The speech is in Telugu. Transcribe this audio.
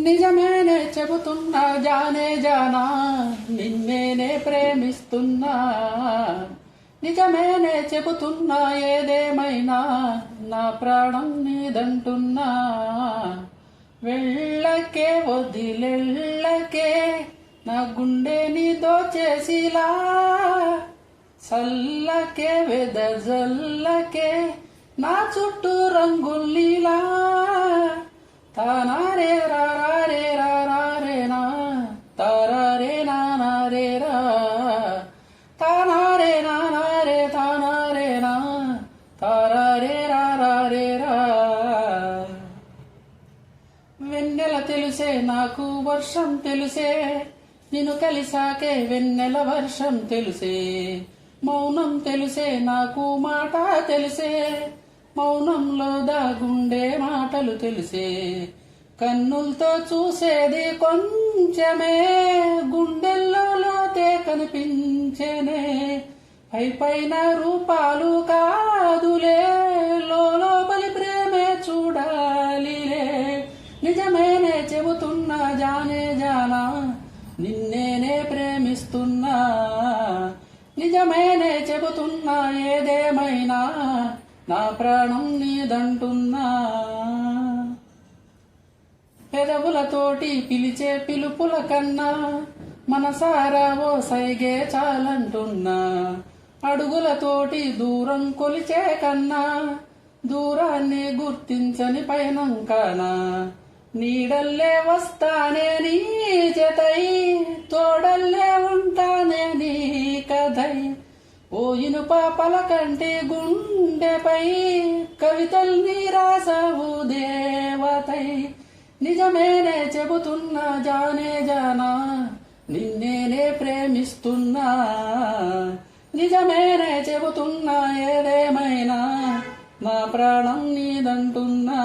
నిజమేనే చెబుతున్నా జానే జానా, నిన్నేనే ప్రేమిస్తున్నా. నిజమేనే చెబుతున్నా ఏదేమైనా నా ప్రాణం నీదంటున్నా. వెళ్ళకే వదిలెళ్ళకే నా గుండెని దోచేసిలా, చల్లకే వెదజల్లకే నా చుట్టూ రంగుల్లీలా. తానారే రారే రారే నా తారారే నారే రా, తానారే నారే తానారే నా తారారే రారే రా. వెన్నెల తెలుసే నాకు వర్షం తెలుసే, నిన్ను కలిసాకే వెన్నెల వర్షం తెలుసే. మౌనం తెలుసే నాకు మాట తెలుసే, మౌనంలో దాగుండే మాటలు తెలిసే. కన్నులతో చూసేది కొంచెమే, గుండెల్లో లోతే కనిపించేనే. పైన రూపాలు కాదులే, లోపలి ప్రేమే చూడాలిలే. నిజమేనే చెబుతున్నా జానే జానా, నిన్నేనే ప్రేమిస్తున్నా. నిజమేనే చెబుతున్నా ఏదేమైనా నా ప్రాణం నీదంటున్నా. పెదవులతోటి పిలిచే పిలుపుల కన్నా మనసారా ఓ సైగే చాలంటున్నా. అడుగులతోటి దూరం కొలిచే కన్నా దూరాన్ని గుర్తించని పయనంకానా. నీడల్లే వస్తానే నీ జతై, తోడల్లే ఉంటానే నీ కథై. ఓ ఇనుప పలకంటి గుండెపై కవితల్ని రాసావు దేవతై. నిజమేనే చెబుతున్నా జానే జానా, నిన్నేనే ప్రేమిస్తున్నా. నిజమేనే చెబుతున్నా ఏదేమైనా నా ప్రాణం నీదంటున్నా.